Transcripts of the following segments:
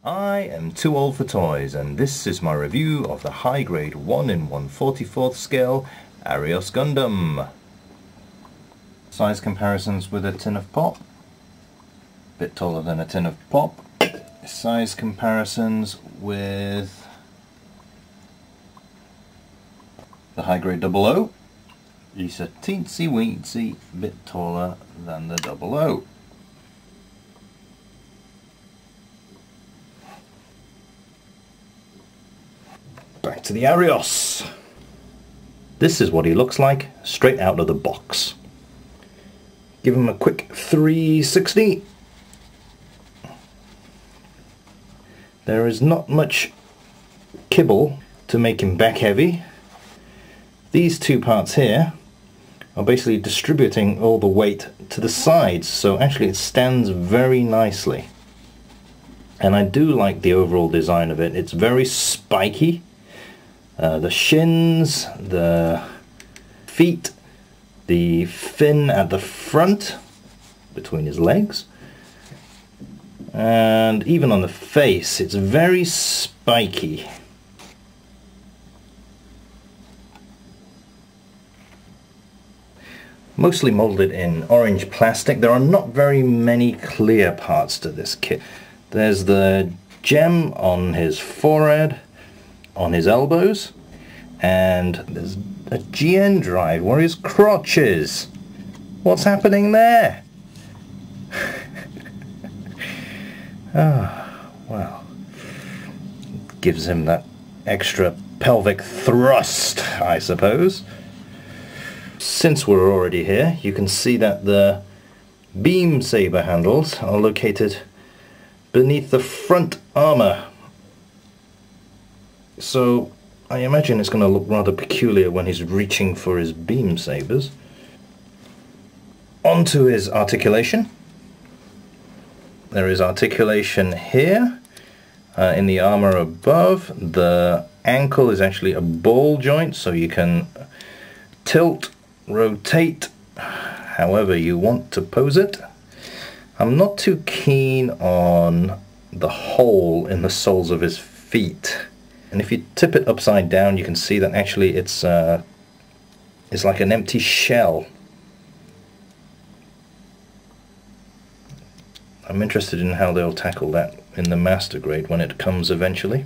I am too old for toys, and this is my review of the high-grade 1 in 1/44th scale Arios Gundam. Size comparisons with a tin of pop. Bit taller than a tin of pop. Size comparisons with the high-grade 00. He's a teensy weensy bit taller than the 00. Back to the Arios. This is what he looks like straight out of the box. Give him a quick 360. There is not much kibble to make him back heavy. These two parts here are basically distributing all the weight to the sides, so actually it stands very nicely. And I do like the overall design of it. It's very spiky. The shins, the feet, the fin at the front between his legs, and even on the face it's very spiky. Mostly molded in orange plastic. There are not very many clear parts to this kit. There's the gem on his forehead, on his elbows, and there's a GN drive where his crotch is. What's happening there? Well, gives him that extra pelvic thrust, I suppose. Since we're already here, you can see that the beam saber handles are located beneath the front armor. So I imagine it's going to look rather peculiar when he's reaching for his beam sabers. Onto his articulation. There is articulation here in the armor above. The ankle is actually a ball joint, so you can tilt, rotate however you want to pose it. I'm not too keen on the hole in the soles of his feet. And if you tip it upside down, you can see that actually it's like an empty shell. I'm interested in how they'll tackle that in the master grade when it comes eventually.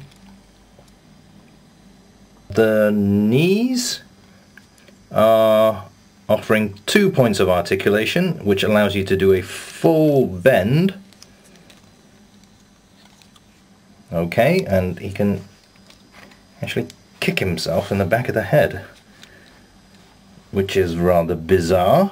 The knees are offering 2 points of articulation, which allows you to do a full bend. Okay, and he can actually kick himself in the back of the head, which is rather bizarre.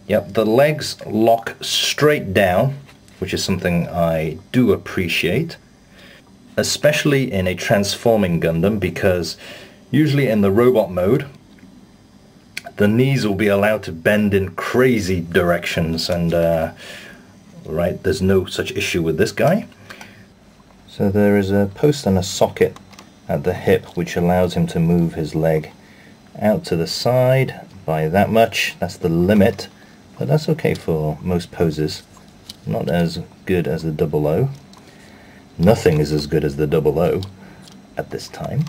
Yep, the legs lock straight down, which is something I do appreciate, especially in a transforming Gundam, because usually in the robot mode the knees will be allowed to bend in crazy directions, and right, there's no such issue with this guy. So there is a post and a socket at the hip which allows him to move his leg out to the side by that much. That's the limit, but that's okay for most poses. Not as good as the 00. Nothing is as good as the 00 at this time.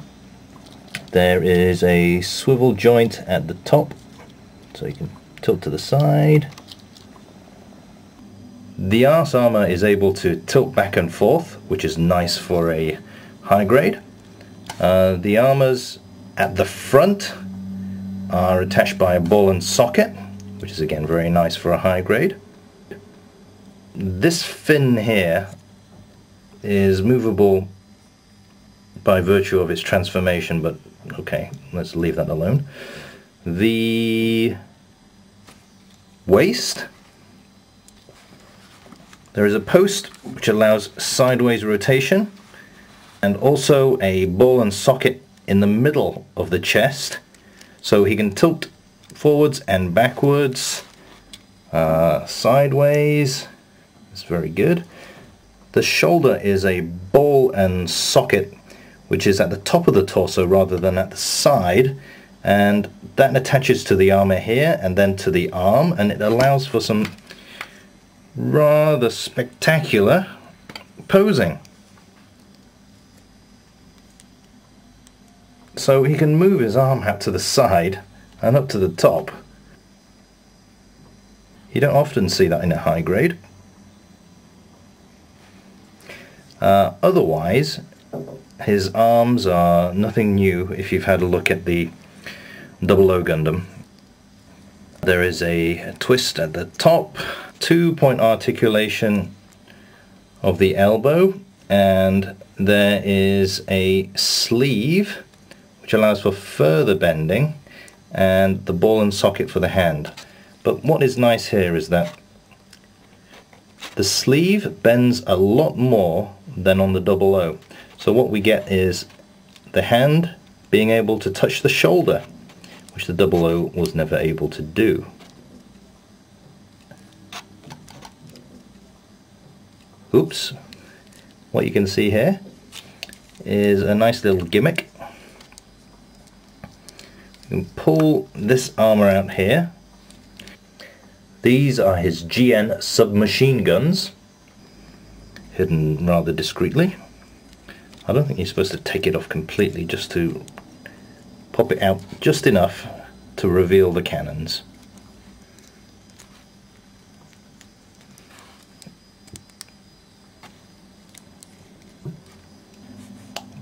There is a swivel joint at the top, so you can tilt to the side. The arse armor is able to tilt back and forth, which is nice for a high grade. The armors at the front are attached by a ball and socket, which is again very nice for a high grade. This fin here is movable by virtue of its transformation, but okay, let's leave that alone. The waist, there is a post which allows sideways rotation, and also a ball and socket in the middle of the chest, so he can tilt forwards and backwards, sideways. It's very good. The shoulder is a ball and socket which is at the top of the torso rather than at the side, and that attaches to the armor here and then to the arm, and it allows for some rather spectacular posing. So he can move his arm out to the side and up to the top. You don't often see that in a high grade. Otherwise, his arms are nothing new if you've had a look at the 00 Gundam. There is a twist at the top, 2-point articulation of the elbow, and there is a sleeve which allows for further bending, and the ball and socket for the hand. But what is nice here is that the sleeve bends a lot more than on the 00. So what we get is the hand being able to touch the shoulder, which the 00 was never able to do. Oops. What you can see here is a nice little gimmick. You can pull this armor out here. These are his GN submachine guns, hidden rather discreetly. I don't think you're supposed to take it off completely, just to pop it out just enough to reveal the cannons.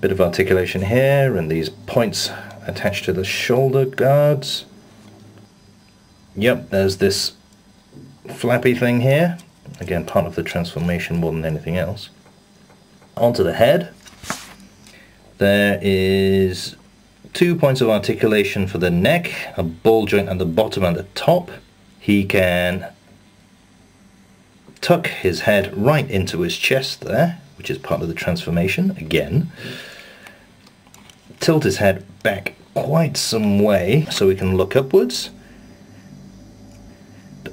Bit of articulation here, and these points attached to the shoulder guards. Yep, there's this flappy thing here, again part of the transformation more than anything else. Onto the head. There is 2 points of articulation for the neck, a ball joint at the bottom and the top. He can tuck his head right into his chest there, which is part of the transformation again. Tilt his head back quite some way so we can look upwards.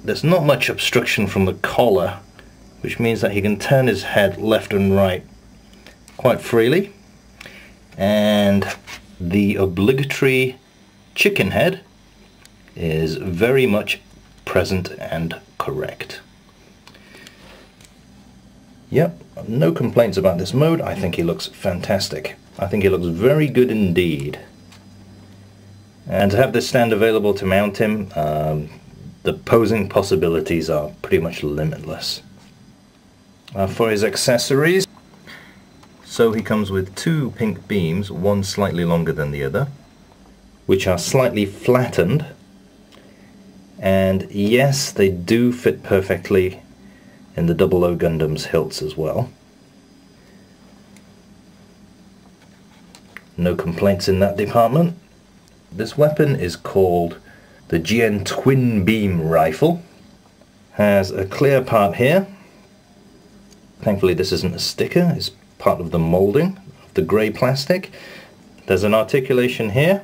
There's not much obstruction from the collar, which means that he can turn his head left and right quite freely. And the obligatory chicken head is very much present and correct. Yep, no complaints about this mode. I think he looks fantastic. I think he looks very good indeed. And to have this stand available to mount him, the posing possibilities are pretty much limitless. For his accessories, so he comes with 2 pink beams, one slightly longer than the other, which are slightly flattened, and yes, they do fit perfectly in the 00 Gundam's hilts as well. No complaints in that department. This weapon is called the GN Twin Beam Rifle. Has a clear part here. Thankfully this isn't a sticker, it's part of the moulding of the grey plastic. There's an articulation here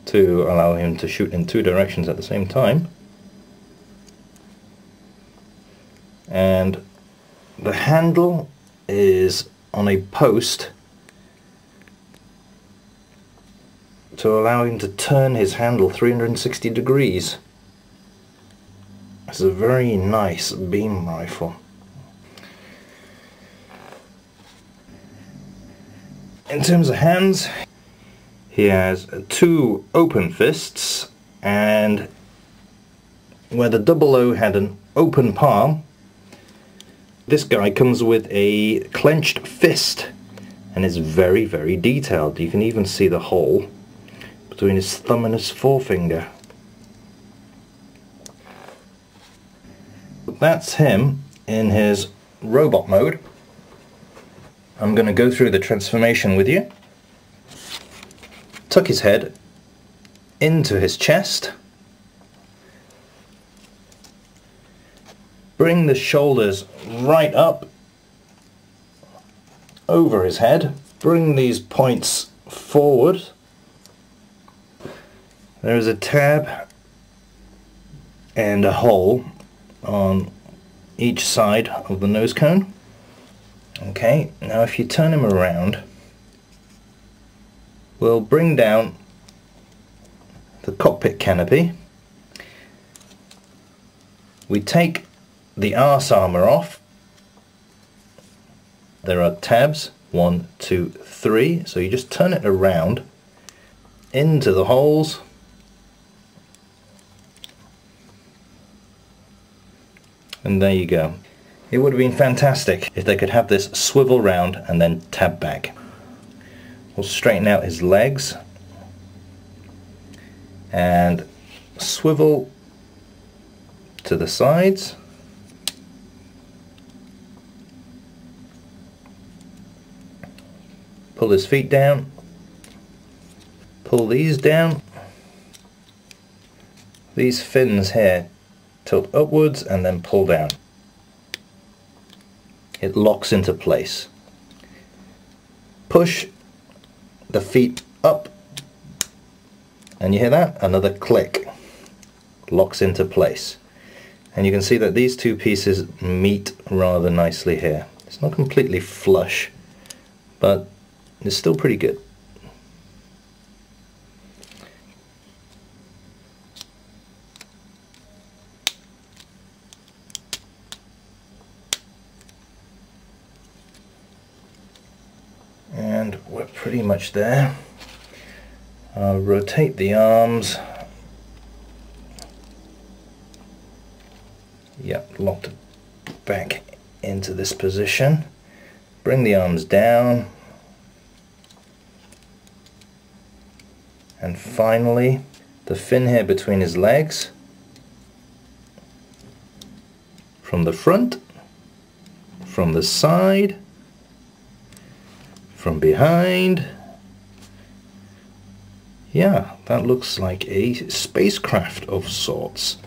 to allow him to shoot in 2 directions at the same time. And the handle is on a post to allow him to turn his handle 360 degrees. It's a very nice beam rifle. In terms of hands, he has 2 open fists, and where the 00 had an open palm, this guy comes with a clenched fist and is very, very detailed. You can even see the hole between his thumb and his forefinger. That's him in his robot mode. I'm going to go through the transformation with you. Tuck his head into his chest. Bring the shoulders right up over his head. Bring these points forward. There is a tab and a hole on each side of the nose cone. Okay, now if you turn him around, we'll bring down the cockpit canopy. We take the arse armour off, there are tabs, 1, 2, 3, so you just turn it around into the holes, and there you go. It would have been fantastic if they could have this swivel round and then tab back. We'll straighten out his legs and swivel to the sides. Pull his feet down. Pull these down. These fins here tilt upwards and then pull down. It locks into place. Push the feet up, and you hear that? Another click. Locks into place. And you can see that these two pieces meet rather nicely here. It's not completely flush, but it's still pretty good. And we're pretty much there. I'll rotate the arms. Yep, locked back into this position. Bring the arms down. And finally, the fin here between his legs. From the front, from the side, from behind. Yeah, that looks like a spacecraft of sorts.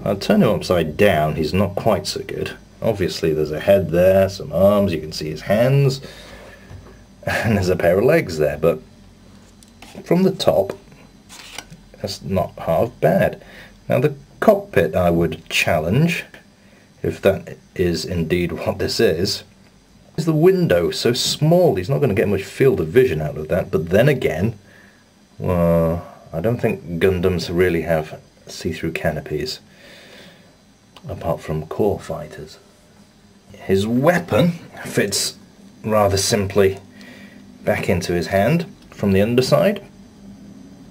I'll turn him upside down, he's not quite so good. Obviously there's a head there, some arms, you can see his hands, and there's a pair of legs there, but from the top, that's not half bad. Now the cockpit I would challenge, if that is indeed what this is the window so small, he's not going to get much field of vision out of that, but then again, well, I don't think Gundams really have see-through canopies, apart from core fighters. His weapon fits rather simply back into his hand from the underside,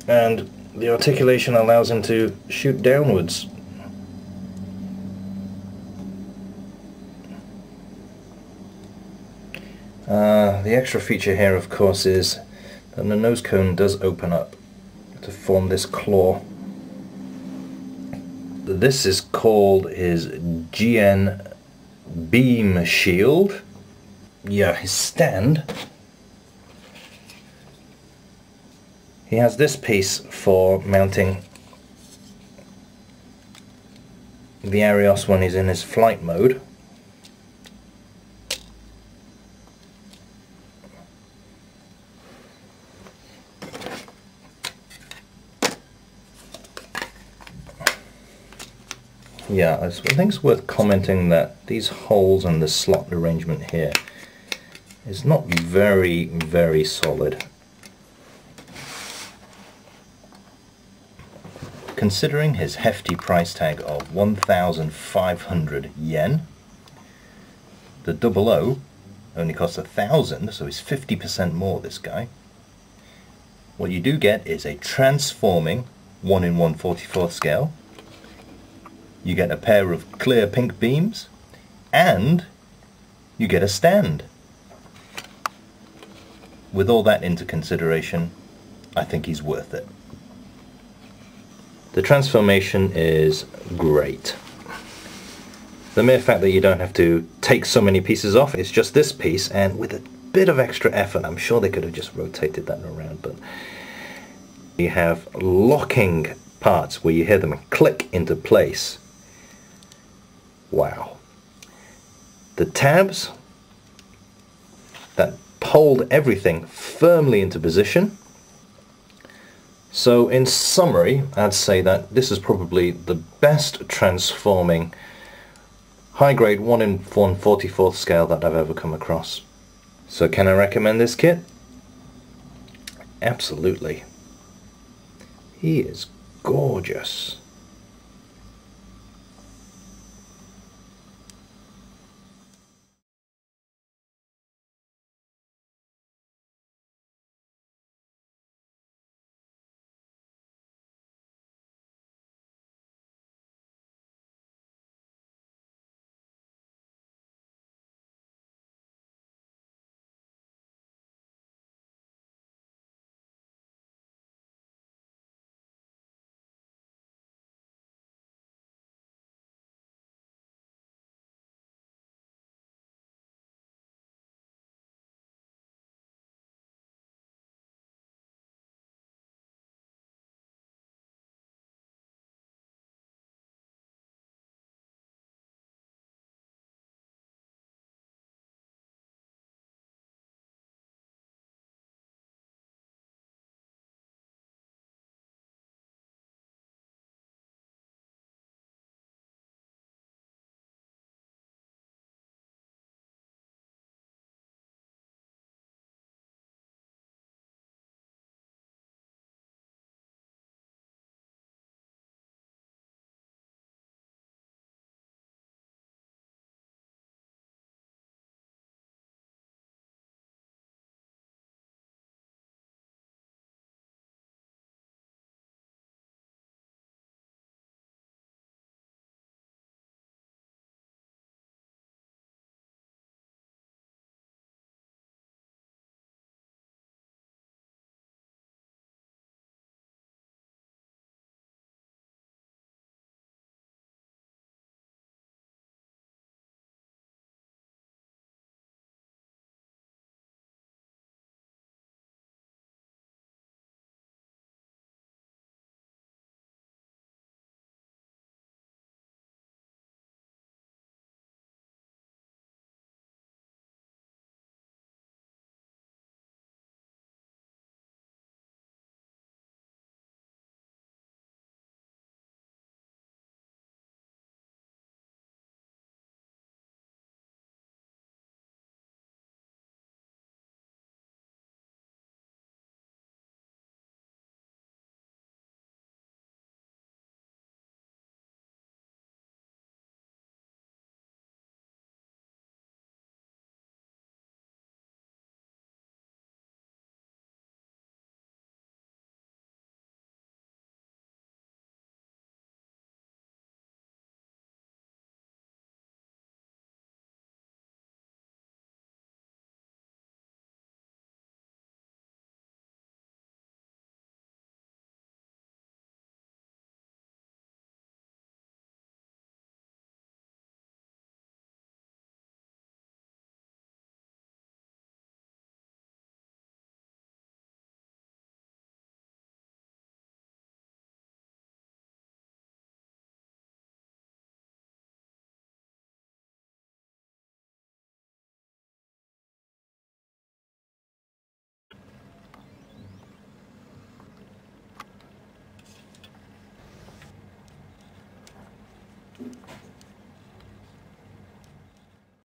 and the articulation allows him to shoot downwards. The extra feature here, of course, is that the nose cone does open up to form this claw. This is called his GN beam shield. Yeah, his stand. He has this piece for mounting the Arios when he's in his flight mode. Yeah, I think it's worth commenting that these holes and the slot arrangement here is not very solid. Considering his hefty price tag of 1,500 yen, the 00 only costs 1,000, so he's 50% more, this guy. What you do get is a transforming 1 in 1/44 scale. You get a pair of clear pink beams, and you get a stand. With all that into consideration, I think he's worth it. The transformation is great. The mere fact that you don't have to take so many pieces off, it's just this piece, and with a bit of extra effort, I'm sure they could have just rotated that around, but you have locking parts where you hear them click into place. Wow. The tabs that hold everything firmly into position. So in summary, I'd say that this is probably the best transforming high-grade 1 in 1/44 scale that I've ever come across. So can I recommend this kit? Absolutely. He is gorgeous.